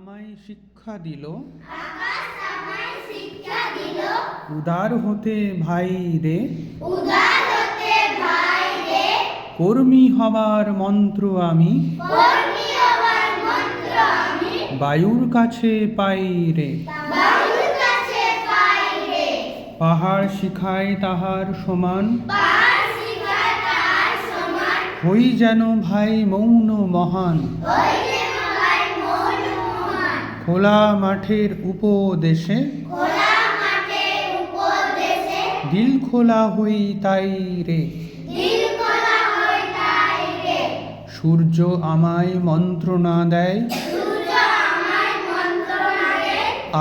আমায় শিক্ষা দিল, উদার হতে ভাই রে, কর্মী হবার মন্ত্র আমি বায়ুর কাছে পাই রে। পাহাড় শিখায় তাহার সমান, হই যেন ভাই মৌন মহান। খোলা মাঠের উপদেশে দিল খোলা হই তাই রে। সূর্য আমায় মন্ত্রণা দেয়,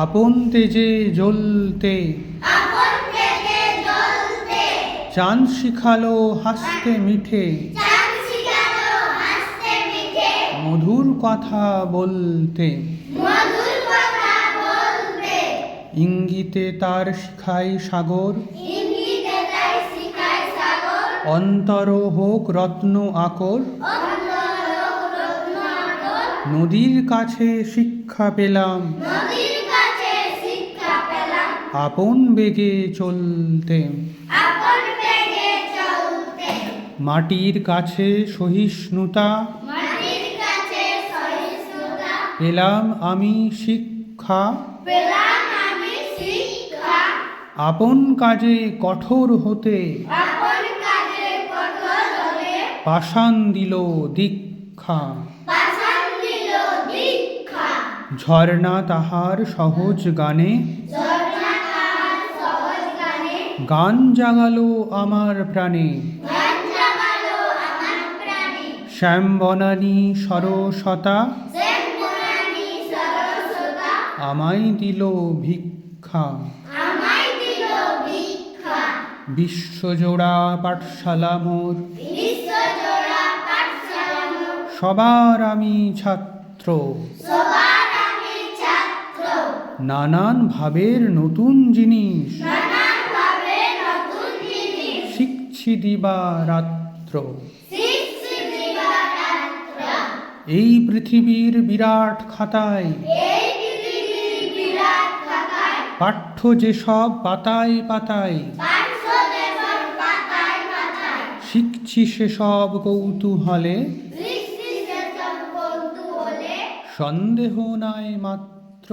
আপন তেজে জ্বলতে। চাঁদ শিখালো হাসতে মিঠে, মধুর কথা বলতে। ইঙ্গিতে তার শিখাই সাগর, অন্তর হোক রত্ন আকর। নদীর কাছে শিক্ষা পেলাম, আপন বেগে চলতে। মাটির কাছে সহিষ্ণুতা পেলাম আমি শিক্ষা। আপন কাজে কঠোর হতে পাষাণ দিল দীক্ষা। ঝর্ণা তাহার সহজ গানে গান জাগালো আমার প্রাণে। শ্যাম বনানী সরসতা আমায় দিল ভিক্ষা। বিশ্বজোড়া পাঠশালা মোর, সবার আমি ছাত্র। নানান ভাবের নতুন জিনিস শিখছি দিবারাত্র। এই পৃথিবীর বিরাট খাতায় পাঠ্য যেসব পাতায় পাতায়, শিখছি সেসব কৌতূহলে। সন্দেহ নাই মাত্র।